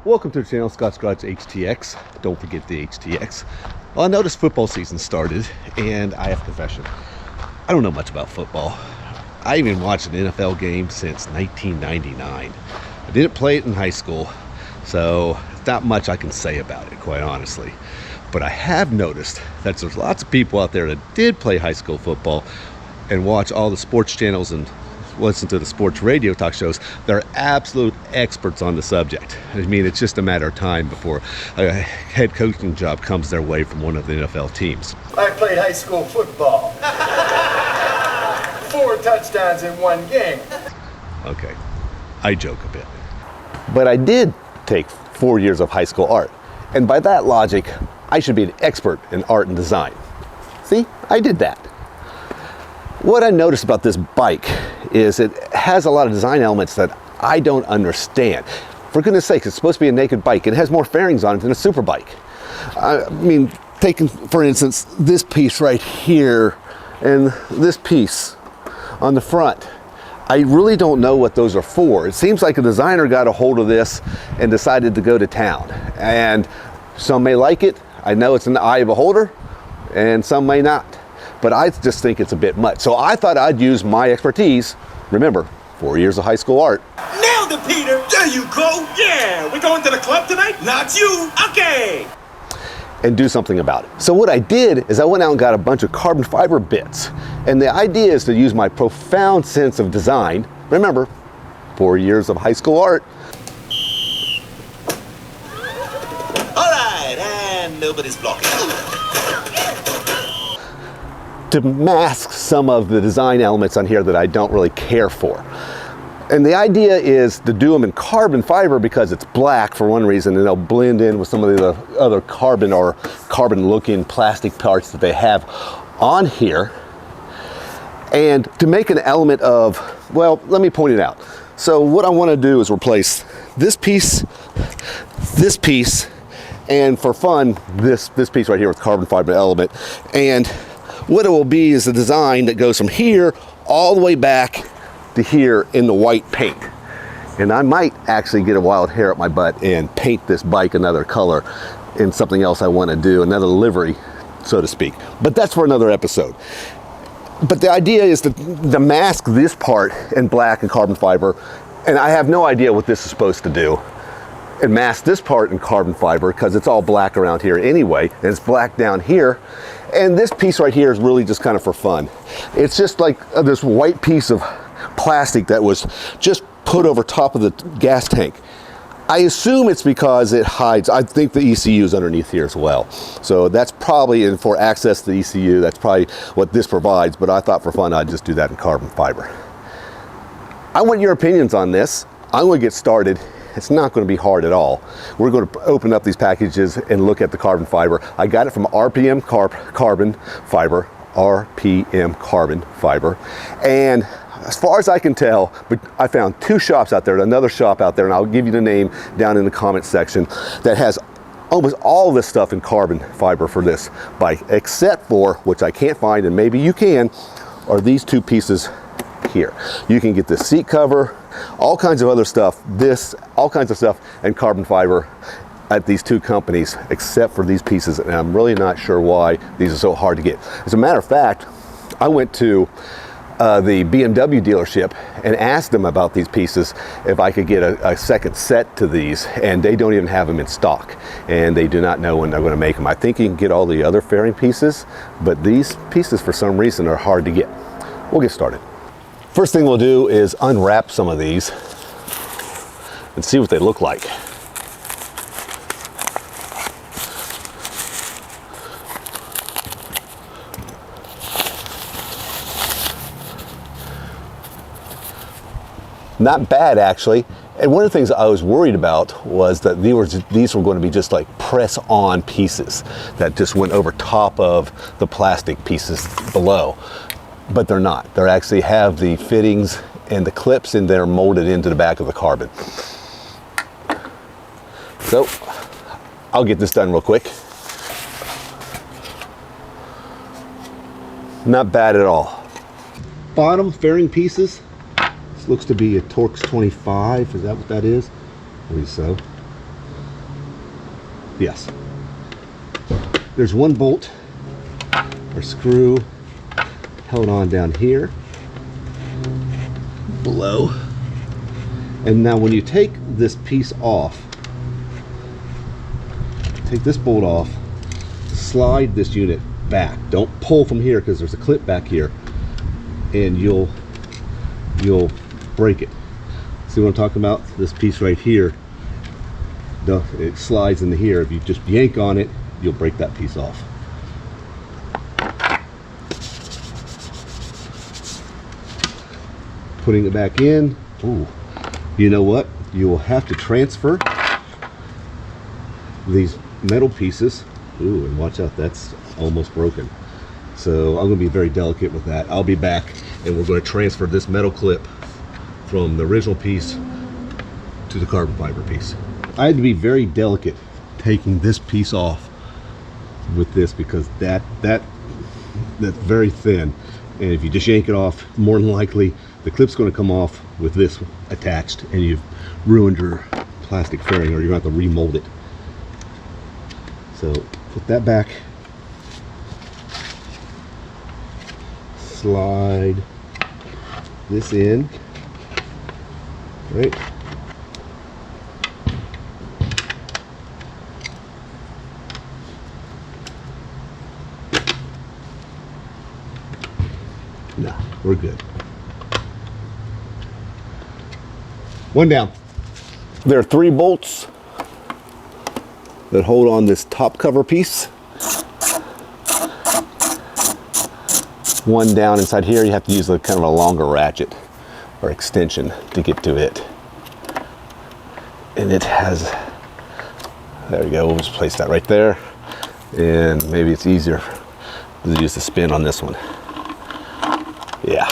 Welcome to the channel, Scott's Garage HTX. Don't forget the HTX. Well, I noticed football season started, and I have a confession. I don't know much about football. I haven't watched an NFL game since 1999. I didn't play it in high school, so there's not much I can say about it, quite honestly. But I have noticed that there's lots of people out there that did play high school football and watch all the sports channels and listen to the sports radio talk shows. They're absolute experts on the subject. I mean, it's just a matter of time before a head coaching job comes their way from one of the NFL teams. I played high school football. 4 touchdowns in one game. Okay, I joke a bit. But I did take 4 years of high school art. And by that logic, I should be an expert in art and design. See, I did that. What I noticed about this bike is it has a lot of design elements that I don't understand. For goodness sake, it's supposed to be a naked bike. It has more fairings on it than a super bike. I mean, taking, for instance, this piece right here and this piece on the front. I really don't know what those are for. It seems like a designer got a hold of this and decided to go to town. And some may like it. I know it's in the eye of a beholder, and some may not. But I just think it's a bit much. So I thought I'd use my expertise. Remember, 4 years of high school art. Nailed it, Peter. There you go. Yeah, we're going to the club tonight? Not you. Okay. And do something about it. So what I did is I went out and got a bunch of carbon fiber bits. And the idea is to use my profound sense of design. Remember, 4 years of high school art. All right, and nobody's blocking. To mask some of the design elements on here that I don't really care for. And the idea is to do them in carbon fiber because it's black for one reason, and they'll blend in with some of the other carbon or carbon looking plastic parts that they have on here. And to make an element of, well, let me point it out. So what I want to do is replace this piece, and for fun, this piece right here with carbon fiber element. And what it will be is a design that goes from here all the way back to here in the white paint. And I might actually get a wild hair up my butt and paint this bike another color in something else I want to do, another livery, so to speak. But that's for another episode. But the idea is to mask this part in black and carbon fiber, and I have no idea what this is supposed to do. And mask this part in carbon fiber because it's all black around here anyway, and it's black down here. And this piece right here is really just kind of for fun. It's just like this white piece of plastic that was just put over top of the gas tank. I assume it's because it hides. I think the ECU is underneath here as well. So that's probably, and for access to the ECU, that's probably what this provides. But I thought for fun, I'd just do that in carbon fiber. I want your opinions on this. I'm going to get started. It's not going to be hard at all. We're going to open up these packages and look at the carbon fiber. I got it from RPM Carbon Fiber, RPM Carbon Fiber. And as far as I can tell, but I found 2 shops out there, another shop out there, and I'll give you the name down in the comment section, that has almost all this stuff in carbon fiber for this bike, except for, which I can't find, and maybe you can, are these 2 pieces here. You can get the seat cover, all kinds of other stuff, all kinds of stuff, and carbon fiber at these 2 companies, except for these pieces, and I'm really not sure why these are so hard to get. As a matter of fact, I went to the BMW dealership and asked them about these pieces, if I could get a second set to these, and they don't even have them in stock, and they do not know when they're going to make them. I think you can get all the other fairing pieces, but these pieces for some reason are hard to get. We'll get started. First thing we'll do is unwrap some of these and see what they look like. Not bad, actually. And one of the things I was worried about was that these were going to be just like press-on pieces that just went over top of the plastic pieces below. But they're not. They actually have the fittings and the clips in there molded into the back of the carbon. So I'll get this done real quick. Not bad at all. Bottom fairing pieces. This looks to be a Torx 25. Is that what that is? I believe so. Yes. There's one bolt or screw held on down here below. And now when you take this piece off, take this bolt off, slide this unit back. Don't pull from here because there's a clip back here and you'll break it. See what I'm talking about? This piece right here, it slides into here. If you just yank on it, you'll break that piece off. Putting it back in. Ooh, you know what? You will have to transfer these metal pieces. Ooh, and watch out, that's almost broken. So I'm going to be very delicate with that. I'll be back and we're going to transfer this metal clip from the original piece to the carbon fiber piece. I had to be very delicate taking this piece off with this because that's very thin, and if you just yank it off, more than likely the clip's going to come off with this attached and you've ruined your plastic fairing, or you're going to have to remold it. So put that back, slide this in, right? No, we're good. One down. There are 3 bolts that hold on this top cover piece. One down inside here. You have to use kind of a longer ratchet or extension to get to it. And it has, there we go, we'll just place that right there. And maybe it's easier to use the spin on this one. Yeah.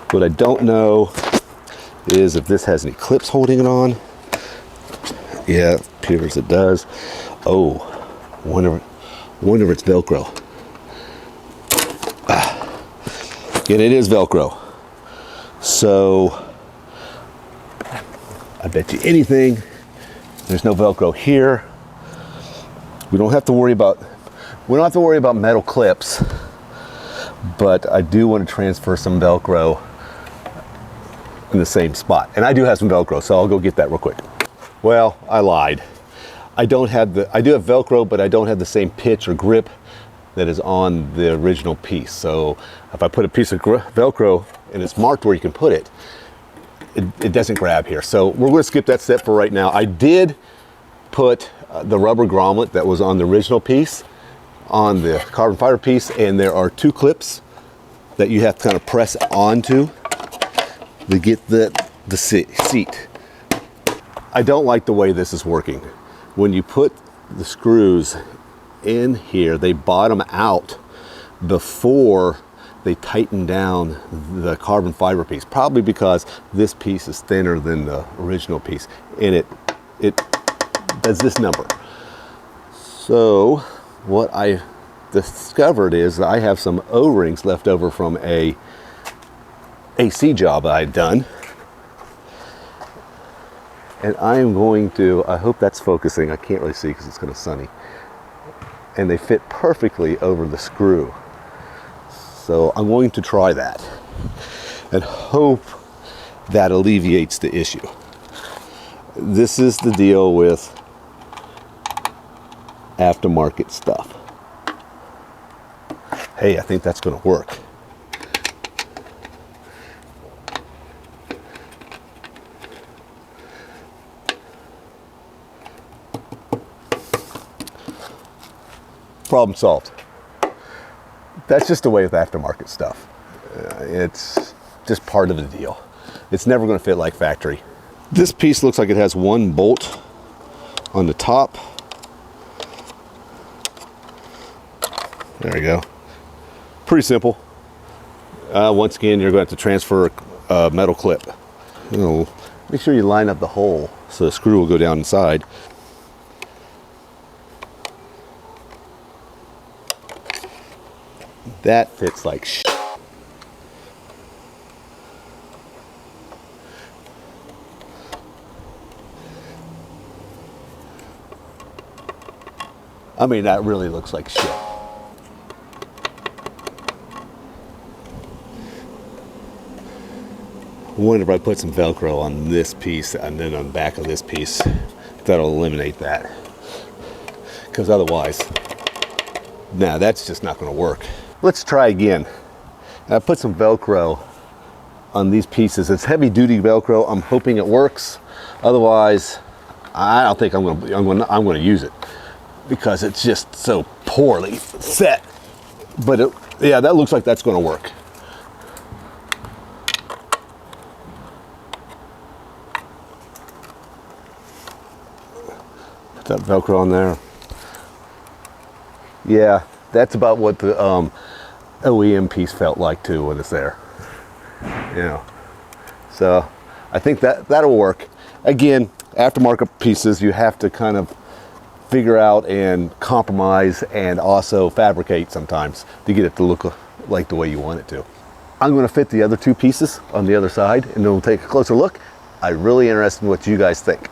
What I don't know is if this has any clips holding it on. Yeah, it appears it does. Oh, wonder if it's Velcro. And it is Velcro. So I bet you anything there's no Velcro here. We don't have to worry about metal clips, but I do want to transfer some Velcro in the same spot. And I do have some Velcro, so I'll go get that real quick. Well, I lied. I do have Velcro, but I don't have the same pitch or grip that is on the original piece. So if I put a piece of Velcro and it's marked where you can put it, it doesn't grab here. So we're going to skip that step for right now. I did put the rubber grommet that was on the original piece on the carbon fiber piece, and there are 2 clips that you have to kind of press onto to get the seat. I don't like the way this is working. When you put the screws in here, they bottom out before they tighten down the carbon fiber piece, probably because this piece is thinner than the original piece, and it does this number. So what I discovered is that I have some O-rings left over from a AC job I had done, and I am going to, I hope that's focusing, I can't really see because it's kind of sunny, and they fit perfectly over the screw. So I'm going to try that and hope that alleviates the issue. This is the deal with aftermarket stuff. Hey, I think that's going to work. Problem solved. That's just the way with aftermarket stuff. It's just part of the deal. It's never going to fit like factory. This piece looks like it has 1 bolt on the top. There we go. Pretty simple. Once again, you're going to have to transfer a metal clip. Make sure you line up the hole so the screw will go down inside. That fits like shit. I mean, that really looks like shit. I wonder if I put some Velcro on this piece and then on the back of this piece, that'll eliminate that. Because otherwise, nah, that's just not going to work. Let's try again. I put some Velcro on these pieces. It's heavy duty Velcro. I'm hoping it works. Otherwise, I don't think I'm going to use it because it's just so poorly set. But yeah, that looks like that's going to work. Put that Velcro on there. Yeah, that's about what the OEM piece felt like too when it's there. You know, so I think that'll work. Again, aftermarket pieces, you have to kind of figure out and compromise and also fabricate sometimes to get it to look like the way you want it to. I'm going to fit the other two pieces on the other side and then we'll take a closer look. I'm really interested in what you guys think.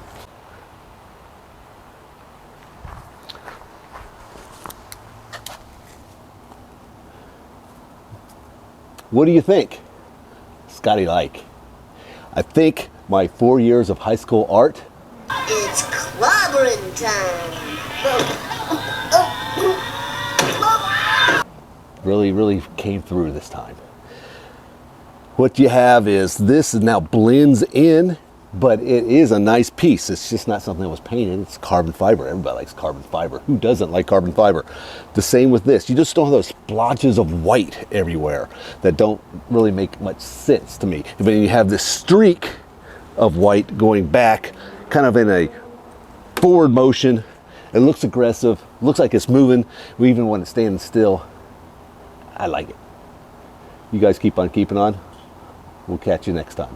What do you think? Scotty like. I think my 4 years of high school art. It's clobbering time. Really came through this time. What you have is this now blends in, but it is a nice piece. It's just not something that was painted. It's carbon fiber. Everybody likes carbon fiber. Who doesn't like carbon fiber? The same with this. You just don't have those splotches of white everywhere that don't really make much sense to me. But you have this streak of white going back kind of in a forward motion. It looks aggressive, looks like it's moving, even when it's standing still. I like it. You guys keep on keeping on. We'll catch you next time.